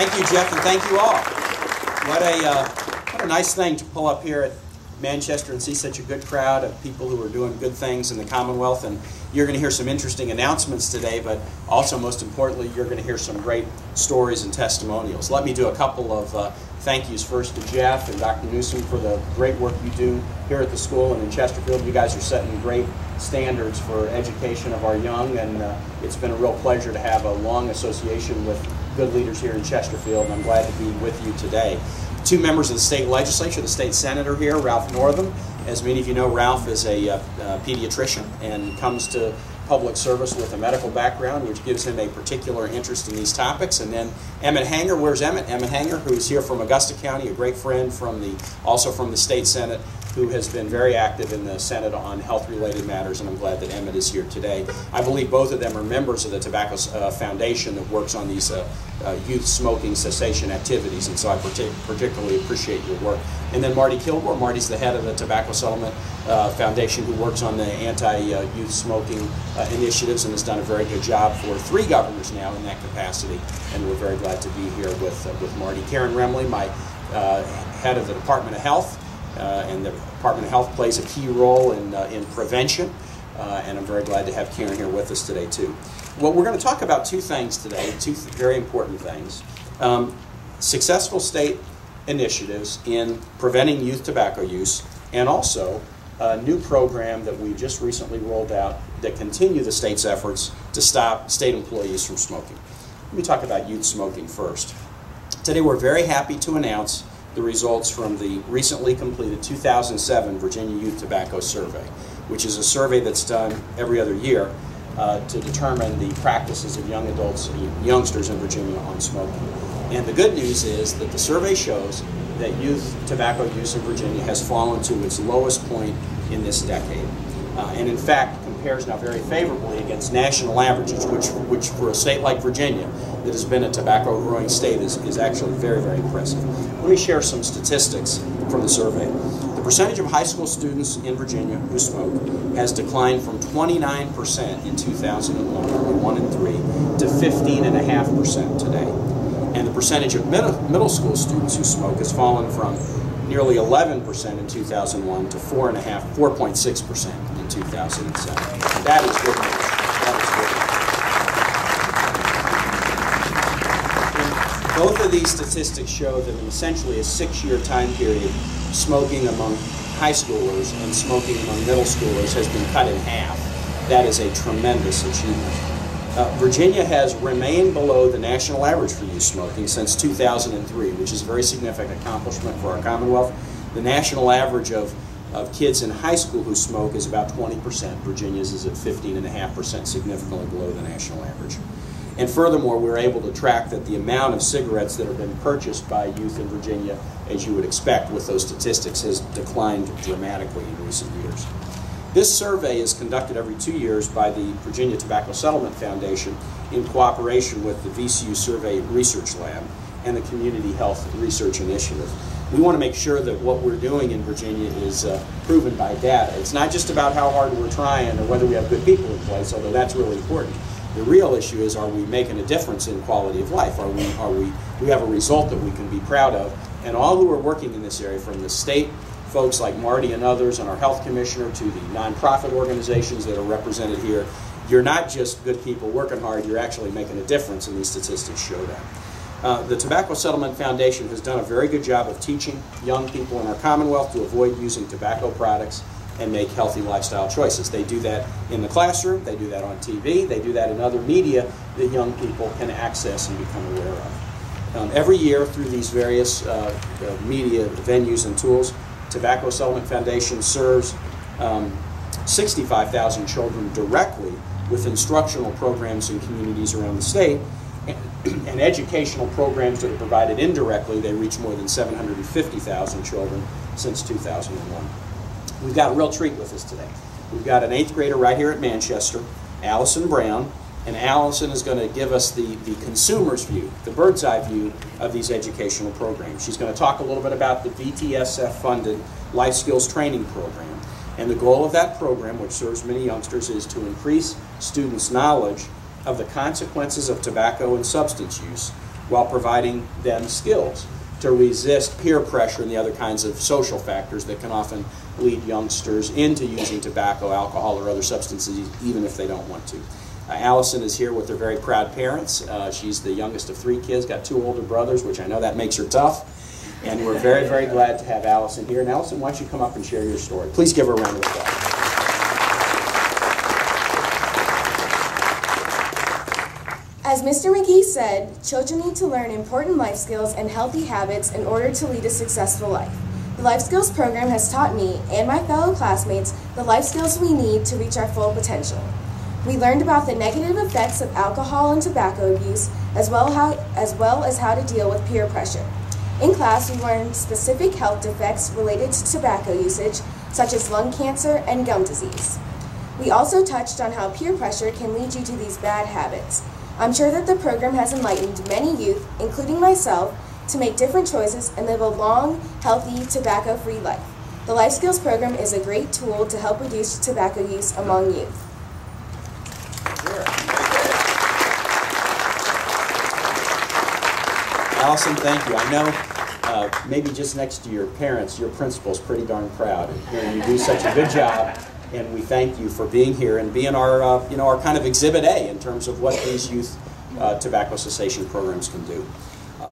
Thank you, Jeff, and thank you all. What a nice thing to pull up here at Manchester and see such a good crowd of people who are doing good things in the Commonwealth. And you're going to hear some interesting announcements today, but also, most importantly, you're going to hear some great stories and testimonials. Let me do a couple of thank yous first to Jeff and Dr. Newsom for the great work you do here at the school and in Chesterfield. You guys are setting great standards for education of our young, and it's been a real pleasure to have a long association with good leaders here in Chesterfield, and I'm glad to be with you today. Two members of the state legislature, the state senator here, Ralph Northam. As many of you know, Ralph is a pediatrician and comes to public service with a medical background, which gives him a particular interest in these topics. And then Emmett Hanger, where's Emmett? Emmett Hanger, who's here from Augusta County, a great friend also from the state Senate, who has been very active in the Senate on health-related matters, and I'm glad that Emmett is here today. I believe both of them are members of the Tobacco Foundation that works on these youth smoking cessation activities, and so I particularly appreciate your work. And then Marty Kilgore. Marty's the head of the Tobacco Settlement Foundation, who works on the anti-youth smoking initiatives and has done a very good job for 3 governors now in that capacity, and we're very glad to be here with Marty. Karen Remley, my head of the Department of Health, and the Department of Health plays a key role in prevention, and I'm very glad to have Karen here with us today too. Well, we're going to talk about 2 things today, 2 very important things. Successful state initiatives in preventing youth tobacco use, and also a new program that we just recently rolled out that continue the state's efforts to stop state employees from smoking. Let me talk about youth smoking first. Today we're very happy to announce the results from the recently completed 2007 Virginia Youth Tobacco Survey, which is a survey that's done every other year to determine the practices of young adults, youngsters in Virginia on smoking. And the good news is that the survey shows that youth tobacco use in Virginia has fallen to its lowest point in this decade. And in fact compares now very favorably against national averages, which for a state like Virginia that has been a tobacco growing state is actually very, very impressive. Let me share some statistics from the survey. The percentage of high school students in Virginia who smoke has declined from 29% in 2001, only 1 in 3, to 15.5% today. And the percentage of middle school students who smoke has fallen from nearly 11% in 2001 to 4.6% in 2007. That is good news. That is good news. And both of these statistics show that in essentially a 6-year time period, smoking among high schoolers and smoking among middle schoolers has been cut in half. That is a tremendous achievement. Virginia has remained below the national average for youth smoking since 2003, which is a very significant accomplishment for our Commonwealth. The national average of kids in high school who smoke is about 20%. Virginia's is at 15.5%, significantly below the national average. And furthermore, we're able to track that the amount of cigarettes that have been purchased by youth in Virginia, as you would expect with those statistics, has declined dramatically in recent years. This survey is conducted every 2 years by the Virginia Tobacco Settlement Foundation in cooperation with the VCU Survey Research Lab and the Community Health Research Initiative. We want to make sure that what we're doing in Virginia is proven by data. It's not just about how hard we're trying or whether we have good people in place, although that's really important. The real issue is, are we making a difference in quality of life? We have a result that we can be proud of? And all who are working in this area, from the state folks like Marty and others and our health commissioner to the nonprofit organizations that are represented here, you're not just good people working hard, you're actually making a difference, and these statistics show that. The Tobacco Settlement Foundation has done a very good job of teaching young people in our Commonwealth to avoid using tobacco products and make healthy lifestyle choices. They do that in the classroom, they do that on TV, they do that in other media that young people can access and become aware of. Every year through these various media venues and tools, Tobacco Settlement Foundation serves 65,000 children directly with instructional programs in communities around the state, and educational programs that are provided indirectly. They reach more than 750,000 children since 2001. We've got a real treat with us today. We've got an 8th grader right here at Manchester, Allison Brown, and Allison is going to give us the consumer's view, the bird's eye view of these educational programs. She's going to talk a little bit about the VTSF-funded Life Skills Training Program. And the goal of that program, which serves many youngsters, is to increase students' knowledge of the consequences of tobacco and substance use while providing them skills to resist peer pressure and the other kinds of social factors that can often lead youngsters into using tobacco, alcohol, or other substances even if they don't want to. Allison is here with her very proud parents. She's the youngest of 3 kids, got 2 older brothers, which I know that makes her tough. And we're very, very glad to have Allison here. And Allison, why don't you come up and share your story? Please give her a round of applause. As Mr. McGee said, children need to learn important life skills and healthy habits in order to lead a successful life. The Life Skills program has taught me and my fellow classmates the life skills we need to reach our full potential. We learned about the negative effects of alcohol and tobacco abuse, as well as how to deal with peer pressure. In class, we learned specific health defects related to tobacco usage, such as lung cancer and gum disease. We also touched on how peer pressure can lead you to these bad habits. I'm sure that the program has enlightened many youth, including myself, to make different choices and live a long, healthy, tobacco-free life. The Life Skills program is a great tool to help reduce tobacco use among youth. Allison, thank you. I know maybe just next to your parents, your principal's pretty darn proud. And you do such a good job, and we thank you for being here and being our, our kind of exhibit A in terms of what these youth tobacco cessation programs can do.